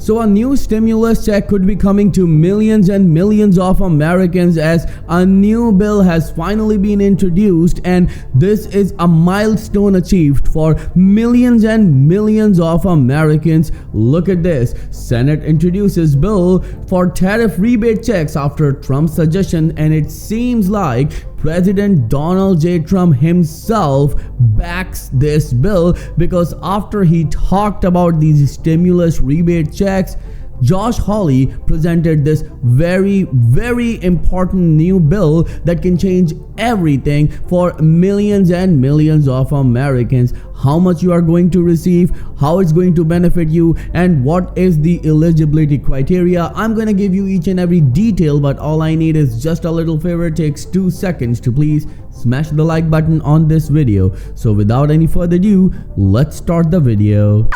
So a new stimulus check could be coming to millions and millions of Americans as a new bill has finally been introduced, and this is a milestone achieved for millions and millions of Americans. Look at this. Senate introduces bill for tariff rebate checks after Trump's suggestion, and it seems like President Donald J. Trump himself backs this bill, because after he talked about these stimulus rebate checks, Josh Hawley presented this very important new bill that can change everything for millions and millions of Americans. How much you are going to receive, how it's going to benefit you, and what is the eligibility criteria. I'm going to give you each and every detail, but all I need is just a little favor. It takes 2 seconds to please smash the like button on this video. So without any further ado, let's start the video.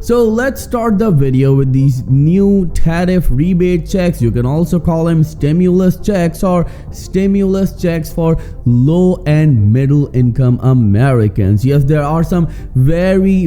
So let's start the video with these new tariff rebate checks. You can also call them stimulus checks or stimulus checks for low and middle income Americans. Yes, there are some very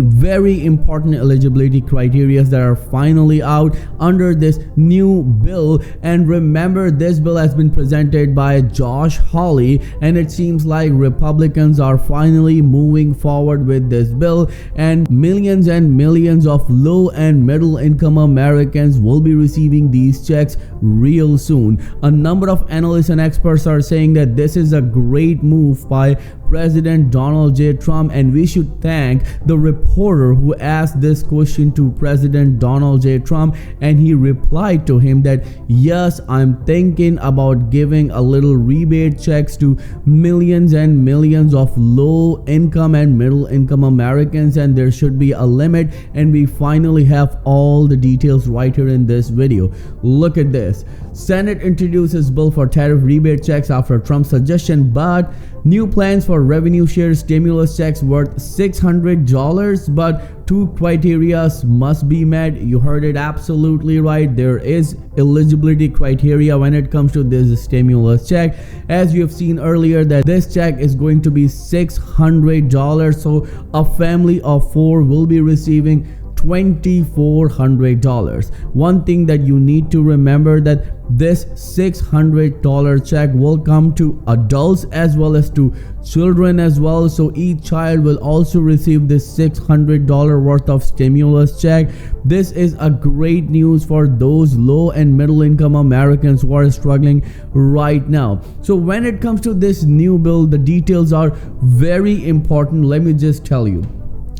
important eligibility criteria that are finally out under this new bill. And remember, this bill has been presented by Josh Hawley, and it seems like Republicans are finally moving forward with this bill, and millions and millions of low and middle income Americans will be receiving these checks real soon. A number of analysts and experts are saying that this is a great move by President Donald J. Trump, and we should thank the reporter who asked this question to President Donald J. Trump, and he replied to him that yes, I'm thinking about giving a little rebate checks to millions and millions of low income and middle income Americans, and there should be a limit, and we finally have all the details right here in this video. Look at this. Senate introduces bill for tariff rebate checks after Trump's suggestion, but new plans for revenue share stimulus checks worth $600, but 2 criteria must be met. You heard it absolutely right. There is eligibility criteria when it comes to this stimulus check. As you have seen earlier, that this check is going to be $600, so a family of 4 will be receiving $2,400. One thing that you need to remember, that this $600 check will come to adults as well as to children as well. So each child will also receive this $600 worth of stimulus check. This is a great news for those low and middle income Americans who are struggling right now. So when it comes to this new bill, the details are very important. Let me just tell you.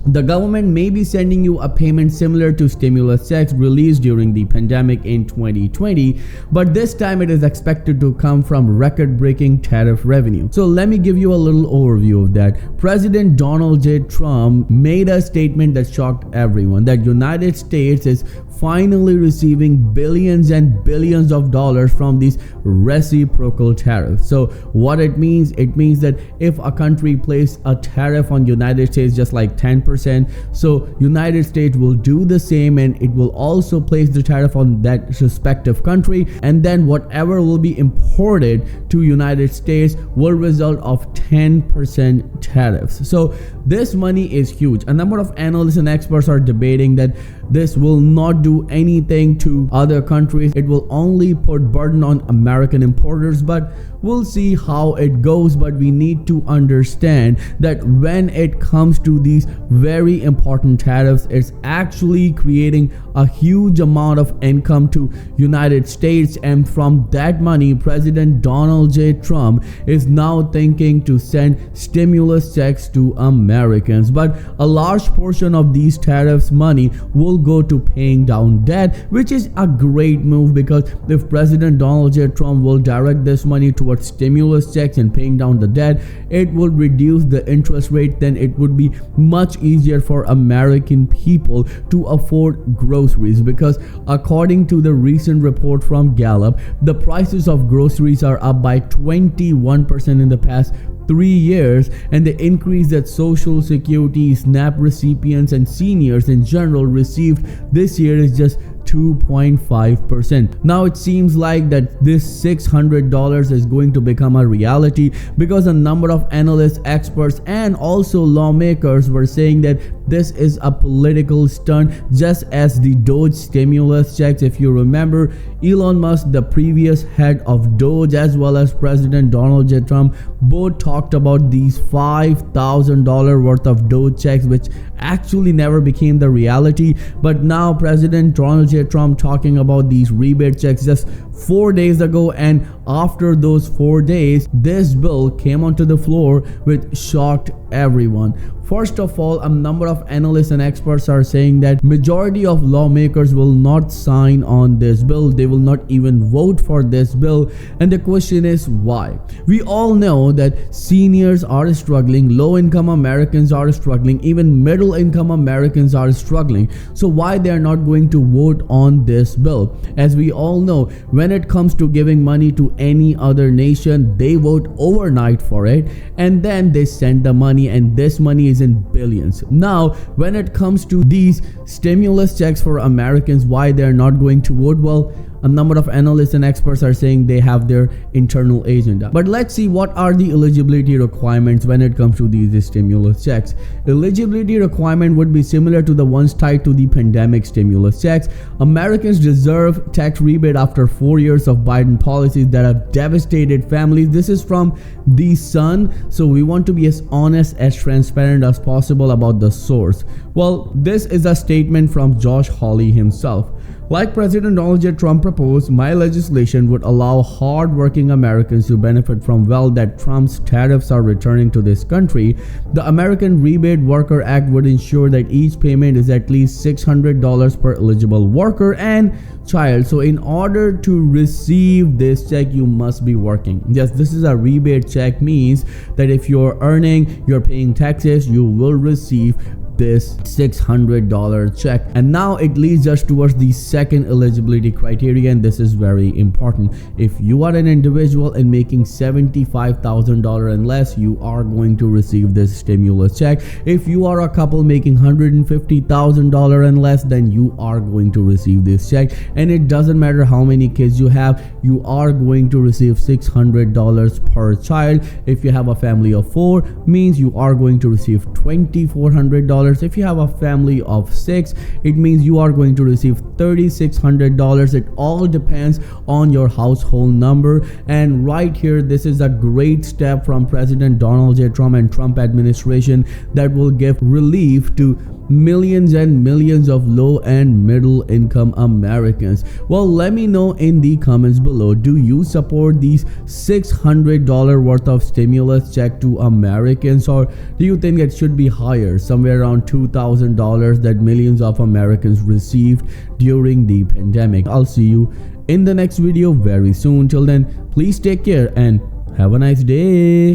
The government may be sending you a payment similar to stimulus checks released during the pandemic in 2020, but this time it is expected to come from record-breaking tariff revenue. So let me give you a little overview of that. President Donald J. Trump made a statement that shocked everyone, that United States is finally receiving billions and billions of dollars from these reciprocal tariffs. So what it means that if a country places a tariff on United States just like 10%, so United States will do the same, and it will also place the tariff on that respective country, and then whatever will be imported to United States will result of 10% tariffs. So this money is huge. A number of analysts and experts are debating that this will not do anything to other countries. It will only put burden on American importers, but we'll see how it goes. But we need to understand that when it comes to these very important tariffs, it's actually creating a huge amount of income to United States, and from that money, President Donald J. Trump is now thinking to send stimulus checks to Americans. But a large portion of these tariffs money will go to paying down debt, which is a great move, because if President Donald J. Trump will direct this money towards stimulus checks and paying down the debt, it will reduce the interest rate. Then it would be much easier for American people to afford groceries, because according to the recent report from Gallup, the prices of groceries are up by 21% in the past 3 years, and the increase that Social Security, SNAP recipients, and seniors in general received this year is just 2.5%. Now it seems like that this $600 is going to become a reality, because a number of analysts, experts, and also lawmakers were saying that this is a political stunt, just as the Doge stimulus checks. If you remember, Elon Musk, the previous head of Doge, as well as President Donald J. Trump, both talked about these $5,000 worth of Doge checks, which actually never became the reality. But now President Donald J. Trump talking about these rebate checks just 4 days ago, and after those 4 days, this bill came onto the floor, which shocked everyone. First of all, a number of analysts and experts are saying that majority of lawmakers will not sign on this bill. They will not even vote for this bill. And the question is why? We all know that seniors are struggling, low-income Americans are struggling, even middle-income Americans are struggling. So why they are not going to vote on this bill? As we all know, when it comes to giving money to any other nation, they vote overnight for it, and then they send the money, and this money is in billions. Now, when it comes to these stimulus checks for Americans, why they're not going to vote? Well, a number of analysts and experts are saying they have their internal agenda. But let's see what are the eligibility requirements when it comes to these stimulus checks. Eligibility requirement would be similar to the ones tied to the pandemic stimulus checks. Americans deserve tax rebate after 4 years of Biden policies that have devastated families. This is from The Sun, so we want to be as honest, as transparent as possible about the source. Well, this is a statement from Josh Hawley himself. Like President Donald J. Trump proposed, my legislation would allow hard-working Americans to benefit from wealth that Trump's tariffs are returning to this country. The American Rebate Worker Act would ensure that each payment is at least $600 per eligible worker and child. So in order to receive this check, you must be working. Yes, this is a rebate check, means that if you're earning, you're paying taxes, you will receive this $600 check. And now it leads us towards the second eligibility criteria, and this is very important. If you are an individual and making $75,000 and less, you are going to receive this stimulus check. If you are a couple making $150,000 and less, then you are going to receive this check. And it doesn't matter how many kids you have, you are going to receive $600 per child. If you have a family of 4, means you are going to receive $2,400. If you have a family of 6, it means you are going to receive $3,600. It all depends on your household number. And right here, this is a great step from President Donald J. Trump and Trump administration that will give relief to millions and millions of low and middle income Americans. Well, let me know in the comments below, do you support these $600 worth of stimulus check to Americans, or do you think it should be higher, somewhere around $2,000 that millions of Americans received during the pandemic? I'll see you in the next video very soon. Till then, please take care and have a nice day.